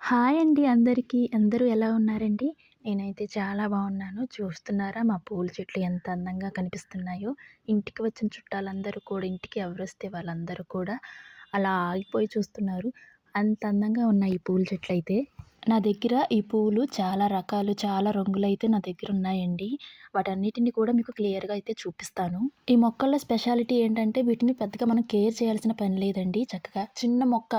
Hi అండి అందరికీ. అందరూ ఎలా ఉన్నారండి? నేనైతే చాలా బాగున్నాను. చూస్తున్నారా మా పూల చెట్లు ఎంత అందంగా కనిపిస్తున్నాయో. ఇంటికి వచ్చిన చుట్టాలందరూ కూడా ఇంటికి ఎవరొస్తే వాళ్ళందరూ కూడా అలా ఆగిపోయి చూస్తున్నారు. అంత అందంగా ఉన్నాయి ఈ పూల చెట్లయితే. నా దగ్గర ఈ పూలు చాలా రకాలు, చాలా రంగులైతే నా దగ్గర ఉన్నాయండి. వాటన్నిటిని కూడా మీకు క్లియర్‌గా అయితే చూపిస్తాను. ఈ మొక్కల్లో స్పెషాలిటీ ఏంటంటే వీటిని పెద్దగా మనం కేర్ చేయాల్సిన పని లేదండి. చక్కగా చిన్న మొక్క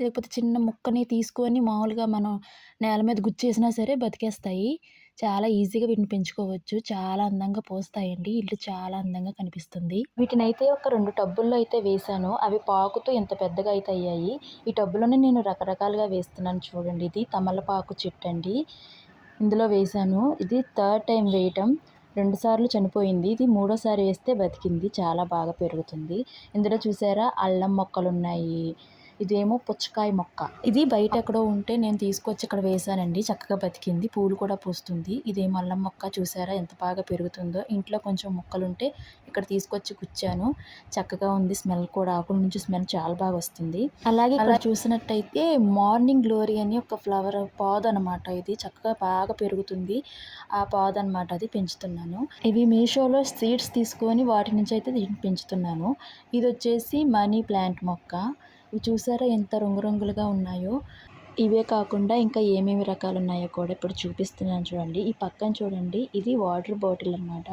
లేకపోతే చిన్న ముక్కని తీసుకొని మామూలుగా మనం నేల మీద గుచ్చేసినా సరే బతికేస్తాయి. చాలా ఈజీగా వీటిని పెంచుకోవచ్చు. చాలా అందంగా పూస్తాయండి. ఇల్లు చాలా అందంగా కనిపిస్తుంది. వీటినైతే ఒక 2 టబ్బుల్లో అయితే వేశాను. అవి పాకుతూ ఇంత పెద్దగా అయితే అయ్యాయి. ఈ టబ్బులోనే నేను రకరకాలుగా వేస్తున్నాను చూడండి. ఇది తమలపాకు చెట్టండి. ఇందులో వేశాను. ఇది థర్డ్ టైం వేయటం. 2 సార్లు చనిపోయింది. ఇది మూడోసారి వేస్తే బతికింది. చాలా బాగా పెరుగుతుంది. ఇందులో చూసారా అల్లం మొక్కలున్నాయి. ఇదేమో పుచ్చకాయ మొక్క. ఇది బయట ఎక్కడో ఉంటే నేను తీసుకొచ్చి ఇక్కడ వేశానండి. చక్కగా బతికింది. పూలు కూడా పూస్తుంది. ఇదేమో అల్లం మొక్క చూసారా ఎంత బాగా పెరుగుతుందో. ఇంట్లో కొంచెం మొక్కలుంటే ఇక్కడ తీసుకొచ్చి గుచ్చాను. చక్కగా ఉంది. స్మెల్ కూడా ఆకుల నుంచి స్మెల్ చాలా బాగా వస్తుంది. అలాగే ఇక్కడ చూసినట్టయితే మార్నింగ్ గ్లోరీ అని ఒక ఫ్లవర్ పాదనమాట ఇది. చక్కగా బాగా పెరుగుతుంది. ఆ పాదనమాట అది పెంచుతున్నాను. ఇవి మీషోలో సీడ్స్ తీసుకొని వాటి నుంచి అయితే దీన్ని పెంచుతున్నాను. ఇదొచ్చేసి మనీ ప్లాంట్ మొక్క. ఇవి చూసారా ఎంత రంగురంగులుగా ఉన్నాయో. ఇవే కాకుండా ఇంకా ఏమేమి రకాలు ఉన్నాయో కూడా ఇప్పుడు చూపిస్తున్నాను చూడండి. ఈ పక్కన చూడండి ఇది వాటర్ బాటిల్ అనమాట.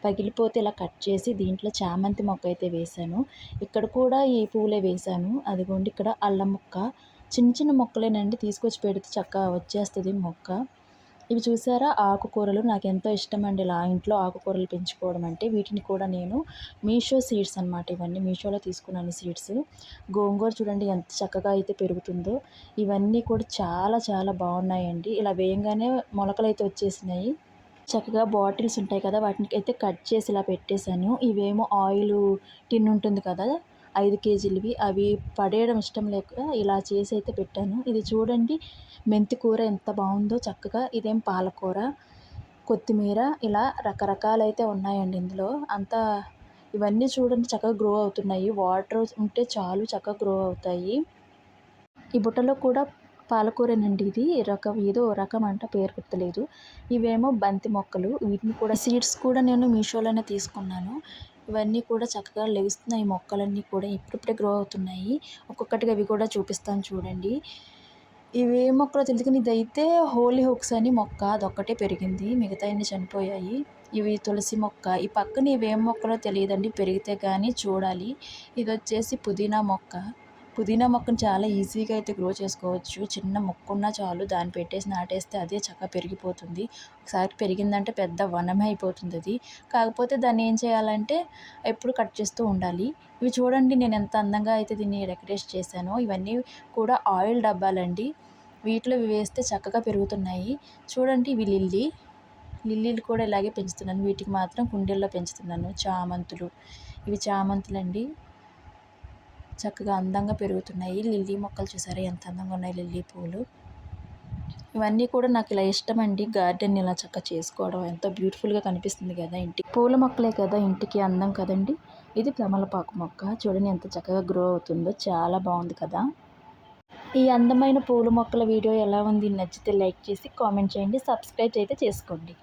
పగిలిపోతే ఇలా కట్ చేసి దీంట్లో చామంతి మొక్క అయితే వేశాను. ఇక్కడ కూడా ఈ పూలే వేశాను. అదిగోండి ఇక్కడ అల్లం మొక్క. చిన్న చిన్న మొక్కలేనండి తీసుకొచ్చి పెడితే చక్కగా వచ్చేస్తుంది మొక్క. ఇవి చూసారా ఆకుకూరలు నాకెంతో ఇష్టమండి ఇలా ఇంట్లో ఆకుకూరలు పెంచుకోవడం అంటే. వీటిని కూడా నేను మీషో సీడ్స్ అనమాట. ఇవన్నీ మీషోలో తీసుకున్నాను సీడ్స్. గోంగూర చూడండి ఎంత చక్కగా అయితే పెరుగుతుందో. ఇవన్నీ కూడా చాలా చాలా బాగున్నాయండి. ఇలా వేయంగానే మొలకలైతే వచ్చేసినాయి. చక్కగా బాటిల్స్ ఉంటాయి కదా వాటికి అయితే కట్ చేసి ఇలా పెట్టేశాను. ఇవేమో ఆయిల్ టిన్ ఉంటుంది కదా 5 కేజీలవి అవి పడేయడం ఇష్టం లేక ఇలా చేసి అయితే పెట్టాను. ఇది చూడండి మెంతి కూర ఎంత బాగుందో చక్కగా. ఇదేం పాలకూర, కొత్తిమీర ఇలా రకరకాలైతే ఉన్నాయండి ఇందులో. అంతా ఇవన్నీ చూడండి చక్కగా గ్రో అవుతున్నాయి. వాటర్ ఉంటే చాలు చక్కగా గ్రో అవుతాయి. ఈ బుట్టలో కూడా పాలకూరేనండి ఇది. ఏదో రకం అంట పేరు గుర్తులేదు. ఇవేమో బంతి మొక్కలు. వీటిని కూడా సీడ్స్ కూడా నేను మీషోలోనే తీసుకున్నాను. ఇవన్నీ కూడా చక్కగా లెగుస్తున్నాయి మొక్కలన్నీ కూడా. ఇప్పుడిప్పుడే గ్రో అవుతున్నాయి. ఒక్కొక్కటిగా ఇవి కూడా చూపిస్తాను చూడండి. ఇవి ఏ మొక్కలో తెలియదు కానీ ఇదైతే హోలీ హుక్స్ అని మొక్క. అదొక్కటే పెరిగింది. మిగతాయన్ని చనిపోయాయి. ఇవి తులసి మొక్క. ఈ పక్కన ఇవేం మొక్కలో తెలియదండి. పెరిగితే కానీ చూడాలి. ఇదొచ్చేసి పుదీనా మొక్క. పుదీనా మొక్కను చాలా ఈజీగా అయితే గ్రో చేసుకోవచ్చు. చిన్న మొక్కున్నా చాలు దాన్ని పెట్టేసి నాటేస్తే అదే చక్కగా పెరిగిపోతుంది. ఒకసారి పెరిగిందంటే పెద్ద వనమే అయిపోతుంది అది. కాకపోతే దాన్ని ఏం చేయాలంటే ఎప్పుడు కట్ చేస్తూ ఉండాలి. ఇవి చూడండి నేను ఎంత అందంగా అయితే దీన్ని డెకరేట్ చేశానో. ఇవన్నీ కూడా ఆయిల్ డబ్బాలండి. వీటిలో ఇవి వేస్తే చక్కగా పెరుగుతున్నాయి. చూడండి ఇవి లిల్లీలు కూడా ఇలాగే పెంచుతున్నాను. వీటికి మాత్రం కుండీల్లో పెంచుతున్నాను. చామంతులు ఇవి చామంతులండి. చక్కగా అందంగా పెరుగుతున్నాయి. లిల్లీ మొక్కలు చూసారా ఎంత అందంగా ఉన్నాయి లిల్లీ పూలు. ఇవన్నీ కూడా నాకు ఇలా ఇష్టమండి. గార్డెన్ ఇలా చక్కగా చేసుకోవడం ఎంతో బ్యూటిఫుల్గా కనిపిస్తుంది కదా ఇంటికి. పూల మొక్కలే కదా ఇంటికి అందం కదండి. ఇది తమలపాకు మొక్క. చూడండి ఎంత చక్కగా గ్రో అవుతుందో. చాలా బాగుంది కదా. ఈ అందమైన పూల మొక్కల వీడియో ఎలా ఉంది నచ్చితే లైక్ చేసి కామెంట్ చేయండి. సబ్స్క్రైబ్ అయితే చేసుకోండి.